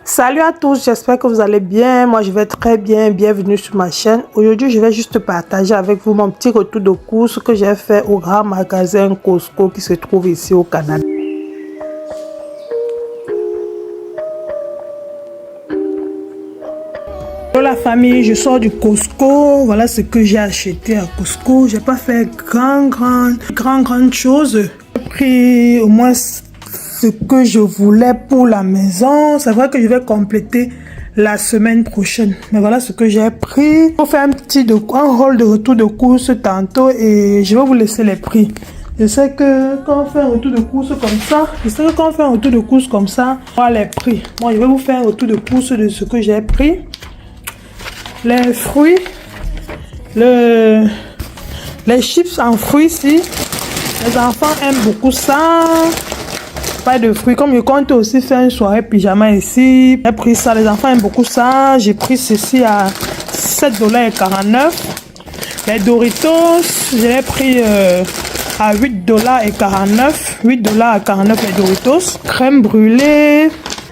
Salut à tous, j'espère que vous allez bien. Moi, je vais très bien. Bienvenue sur ma chaîne. Aujourd'hui, je vais juste partager avec vous mon petit retour de course que j'ai fait au grand magasin Costco qui se trouve ici au Canada. Bonjour la famille, je sors du Costco. Voilà ce que j'ai acheté à Costco. J'ai pas fait grande chose. J'ai pris au moins ce que je voulais pour la maison. C'est vrai que je vais compléter la semaine prochaine. Mais voilà ce que j'ai pris. On fait un haul de retour de course tantôt et je vais vous laisser les prix. Je sais que quand on fait un retour de course comme ça, on voit les prix. Bon, je vais vous faire un retour de course de ce que j'ai pris. Les fruits, les chips en fruits ici. Les enfants aiment beaucoup ça. Pas de fruits. Comme je compte aussi faire une soirée pyjama ici. J'ai pris ça. Les enfants aiment beaucoup ça. J'ai pris ceci à $7,49. Les Doritos, je l'ai pris à $8,49. $8,49 les Doritos. Crème brûlée.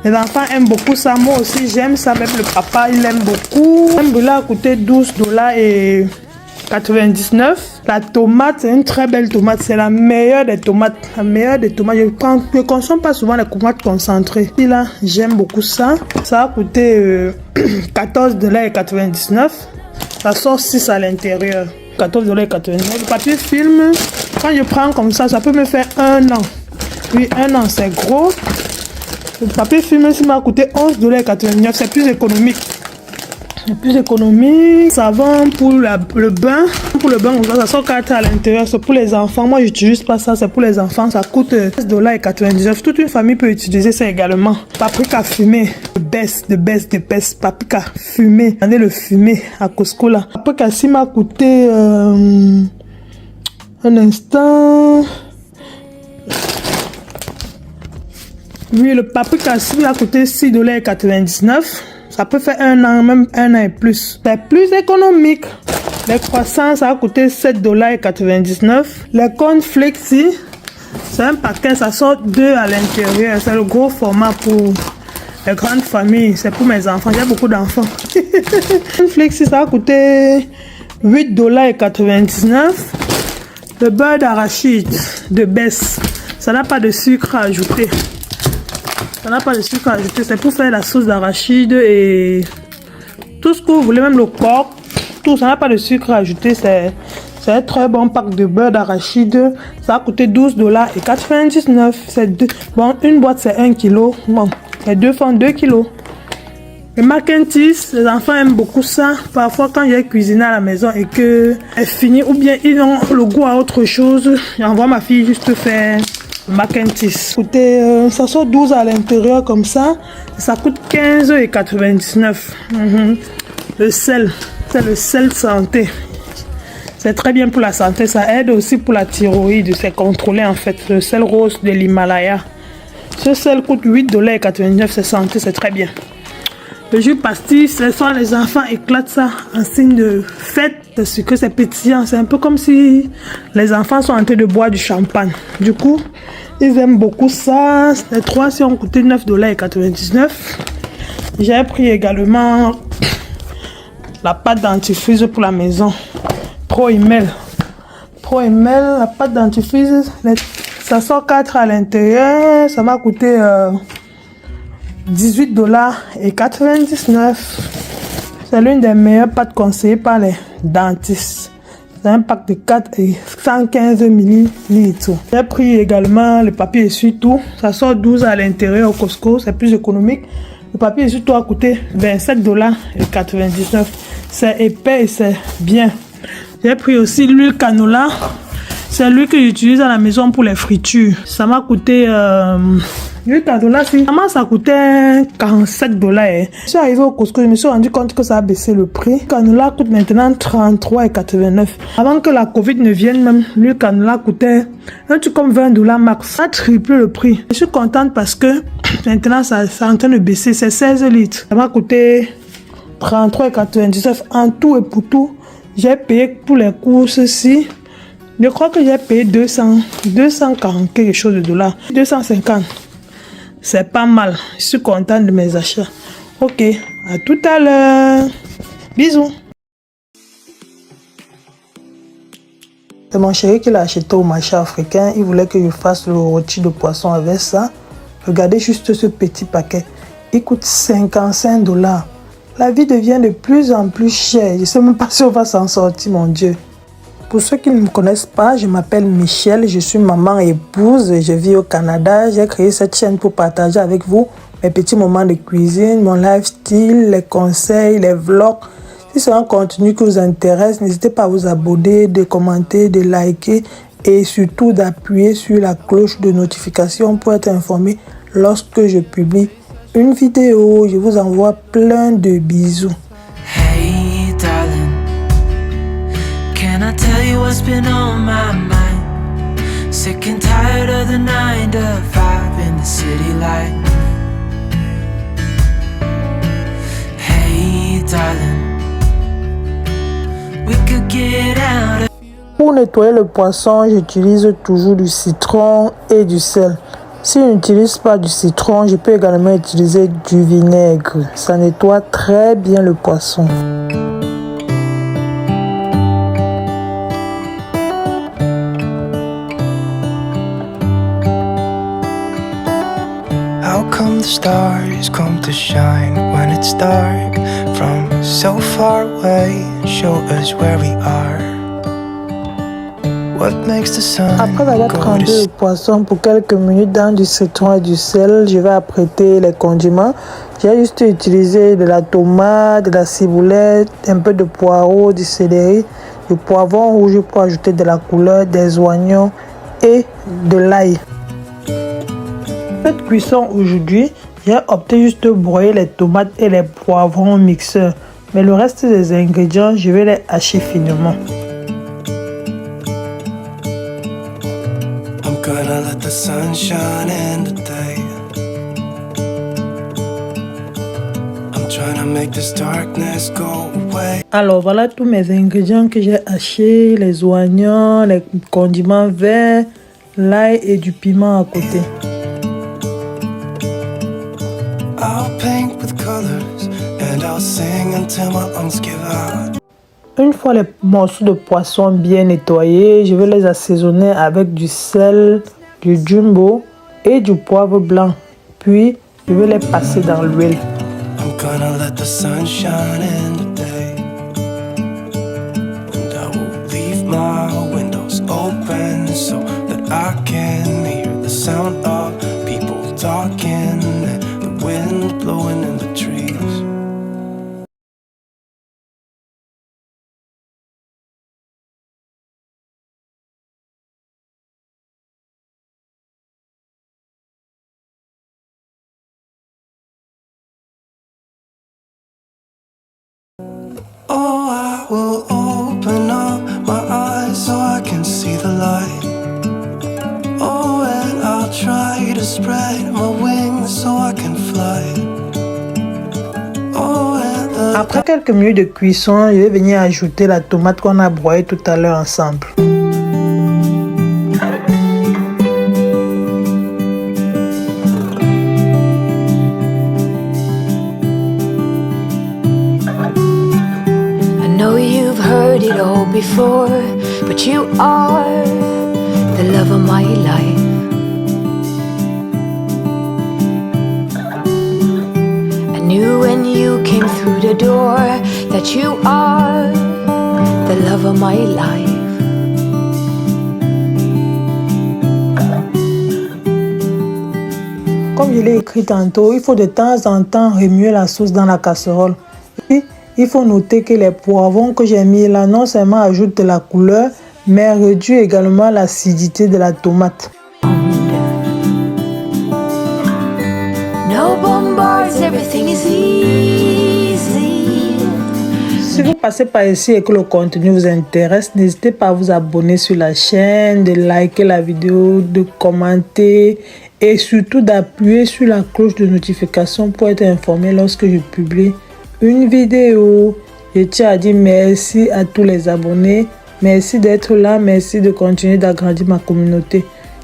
Les enfants aiment beaucoup ça. Moi aussi, j'aime ça. Même le papa, il aime beaucoup. Crème brûlée a coûté $12,99. La tomate, c'est une très belle tomate. C'est la meilleure des tomates. La meilleure des tomates. Je ne consomme pas souvent les tomates concentrées. Et là, j'aime beaucoup ça. Ça a coûté $14,99. Ça sort 6 à l'intérieur. $14,99. Le papier film, quand je prends comme ça peut me faire 1 an. Oui, 1 an, c'est gros. Le papier film ici m'a coûté $11,89. C'est plus économique. Savon pour le bain. Pour le bain, ça sort 4 à l'intérieur. C'est pour les enfants. Moi, j'utilise pas ça. C'est pour les enfants. Ça coûte $16,99. Toute une famille peut utiliser ça également. Paprika fumé. The best. Paprika fumé. Regardez le fumé à Costco là. Paprika ici m'a coûté un instant. Oui, le paprika ici a coûté $6,99. Ça peut faire 1 an, même 1 an et plus. C'est plus économique. Les croissants, ça a coûté $7,99. Les cornflakes, c'est un paquet, ça sort 2 à l'intérieur. C'est le gros format pour les grandes familles. C'est pour mes enfants. J'ai beaucoup d'enfants. Cornflakes, ça a coûté $8,99. Le beurre d'arachide de Bess, ça n'a pas de sucre à ajouter. C'est pour faire la sauce d'arachide et tout ce que vous voulez, même le corps, tout ça n'a pas de sucre à ajouter. C'est un très bon pack de beurre d'arachide. Ça a coûté $12,99. Bon, une boîte c'est 1 kg. Bon, les deux font 2 kg. Le mac and cheese, les enfants aiment beaucoup ça. Parfois, quand j'ai cuisiné à la maison et que est fini, ou bien ils ont le goût à autre chose, j'envoie ma fille juste faire mac and cheese. Écoutez, ça sort 12 à l'intérieur comme ça. Ça coûte $15,99. Le sel, c'est le sel santé. C'est très bien pour la santé. Ça aide aussi pour la thyroïde. C'est contrôlé en fait. Le sel rose de l'Himalaya. Ce sel coûte $8,99. C'est santé, c'est très bien. Le jus pastis, ce soir les enfants éclatent ça en signe de fête parce que c'est pétillant. C'est un peu comme si les enfants sont en train de boire du champagne. Du coup, ils aiment beaucoup ça. Les 3 si ont coûté $9,99. J'ai pris également la pâte dentifrice pour la maison. Pro Email, la pâte dentifrice, ça sort 4 à l'intérieur. Ça m'a coûté $18,99. C'est l'une des meilleures pâtes conseillées par les dentistes. C'est un pack de 4 et 115 ml. J'ai pris également le papier essuie-tout. Ça sort 12 à l'intérieur au Costco. C'est plus économique. Le papier essuie-tout a coûté $27,99. C'est épais et c'est bien. J'ai pris aussi l'huile canola. C'est l'huile que j'utilise à la maison pour les fritures. Ça m'a coûté... l'huile canola, ça coûtait $47. Je suis arrivé au Costco, je me suis rendu compte que ça a baissé le prix. Le canola coûte maintenant $33,89. Avant que la Covid ne vienne même, l'huile canola coûtait un truc comme $20 max. Ça a triplé le prix. Je suis contente parce que maintenant ça est en train de baisser. C'est 16 litres. Ça m'a coûté $33,99 en tout et pour tout. J'ai payé pour les courses ici. Je crois que j'ai payé 240 quelque chose de dollars. 250. c'est pas mal. Je suis contente de mes achats. Ok, à tout à l'heure. Bisous. C'est mon chéri qui l'a acheté au marché africain. Il voulait que je fasse le rôti de poisson avec ça. Regardez juste ce petit paquet. Il coûte 55 $. La vie devient de plus en plus chère. Je ne sais même pas si on va s'en sortir, mon Dieu. Pour ceux qui ne me connaissent pas, je m'appelle Michelle. Je suis maman et épouse. Je vis au Canada. J'ai créé cette chaîne pour partager avec vous mes petits moments de cuisine, mon lifestyle, les conseils, les vlogs. Si c'est un contenu qui vous intéresse, n'hésitez pas à vous abonner, de commenter, de liker et surtout d'appuyer sur la cloche de notification pour être informé lorsque je publie une vidéo. Je vous envoie plein de bisous. Hey darling, can I tell you what's been on my mind? Sick and tired of the 9 to 5 in the city life. Hey darling, we could get out of... Pour nettoyer le poisson, j'utilise toujours du citron et du sel. Si je n'utilise pas du citron, je peux également utiliser du vinaigre. Ça nettoie très bien le poisson. How come the stars come to shine when it's dark from so far away and show us where we are? What makes the sun Après avoir trempé le poisson pour quelques minutes dans du citron et du sel, je vais apprêter les condiments. J'ai juste utilisé de la tomate, de la ciboulette, un peu de poireau, du céleri, du poivron rouge pour ajouter de la couleur, des oignons et de l'ail. Cette cuisson aujourd'hui, j'ai opté juste de broyer les tomates et les poivrons au mixeur. Mais le reste des ingrédients, je vais les hacher finement. I'm gonna let the sun shine in today. I'm trying to make this darkness go away. Alors voilà tous mes ingrédients que j'ai hachés, les oignons, les condiments verts, l'ail et du piment à côté. I'll paint with colors and I'll sing until my lungs give out. Une fois les morceaux de poisson bien nettoyés, je vais les assaisonner avec du sel, du jumbo et du poivre blanc. Puis, je vais les passer dans l'huile. I'm gonna let the sun shine in today. And I will leave my windows open so that I can hear the sound of people talking and the wind blowing in the trees. Oh, I will open up my eyes so I can see the light. Oh, and I'll try to spread my wings so I can fly. Oh, and Après quelques minutes de cuisson, je vais venir ajouter la tomate qu'on a broyée tout à l'heure ensemble. I know you've heard it all before, but you are the love of my life. I knew when you came through the door that you are the love of my life. Comme je l'ai écrit tantôt, il faut de temps en temps remuer la sauce dans la casserole. Puis, il faut noter que les poivrons que j'ai mis là non seulement ajoutent de la couleur, mais réduisent également l'acidité de la tomate. No bombards, everything is easy. Si vous passez par ici et que le contenu vous intéresse, n'hésitez pas à vous abonner sur la chaîne, de liker la vidéo, de commenter et surtout d'appuyer sur la cloche de notification pour être informé lorsque je publie une vidéo. Je tiens à dire merci à tous les abonnés. Merci d'être là. Merci de continuer d'agrandir ma communauté.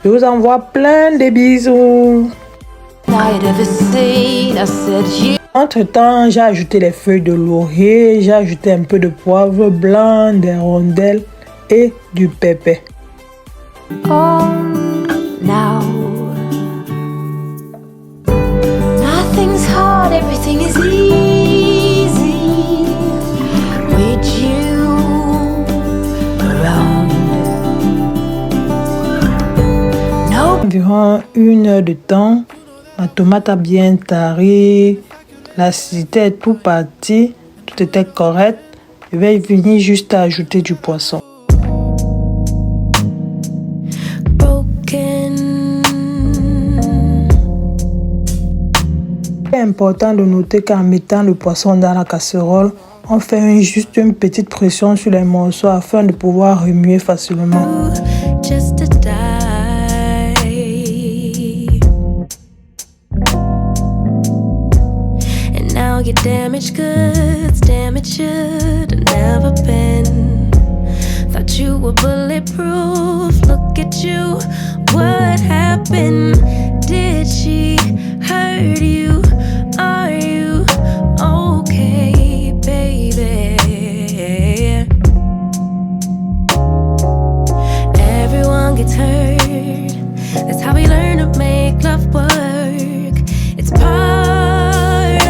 Je vous envoie plein de bisous. I'd ever seen. I said, you. Entre-temps, j'ai ajouté les feuilles de laurier, j'ai ajouté un peu de poivre blanc, des rondelles et du pépé. Oh, now nothing's hard, everything is easy with you around. No. Environ 1 heure de temps, ma tomate a bien tari, l'acidité est tout parti, tout était correct. Je vais venir juste à ajouter du poisson. C'est important de noter qu'en mettant le poisson dans la casserole, on fait juste une petite pression sur les morceaux afin de pouvoir remuer facilement. Just to die. And now your damaged goods, damage should have never been. Thought you were bulletproof. Look at you, what happened? Did she hurt you? Are you okay, baby? Everyone gets hurt. That's how we learn to make love work. It's part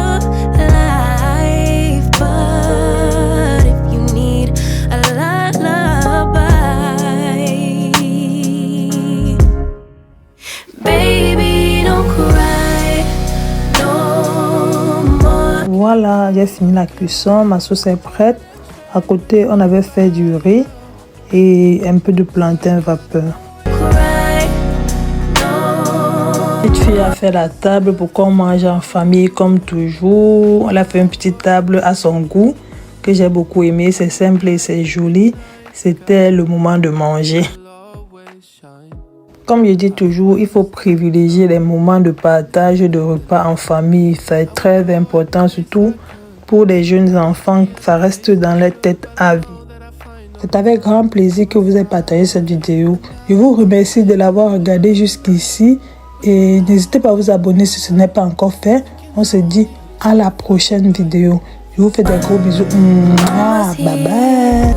of life. But if you need a lullaby, baby, don't cry no more. Voilà, j'ai fini la cuisson, ma sauce est prête. À côté, on avait fait du riz et un peu de plantain vapeur. Cry no. Cette fille a fait la table pour qu'on mange en famille comme toujours. Elle a fait une petite table à son goût que j'ai beaucoup aimé. C'est simple et c'est joli. C'était le moment de manger. Comme je dis toujours, il faut privilégier les moments de partage de repas en famille. C'est très important, surtout pour les jeunes enfants. Ça reste dans leur tête à vie. C'est avec grand plaisir que vous avez partagé cette vidéo. Je vous remercie de l'avoir regardé jusqu'ici. Et n'hésitez pas à vous abonner si ce n'est pas encore fait. On se dit à la prochaine vidéo. Je vous fais des gros bisous. Bye bye.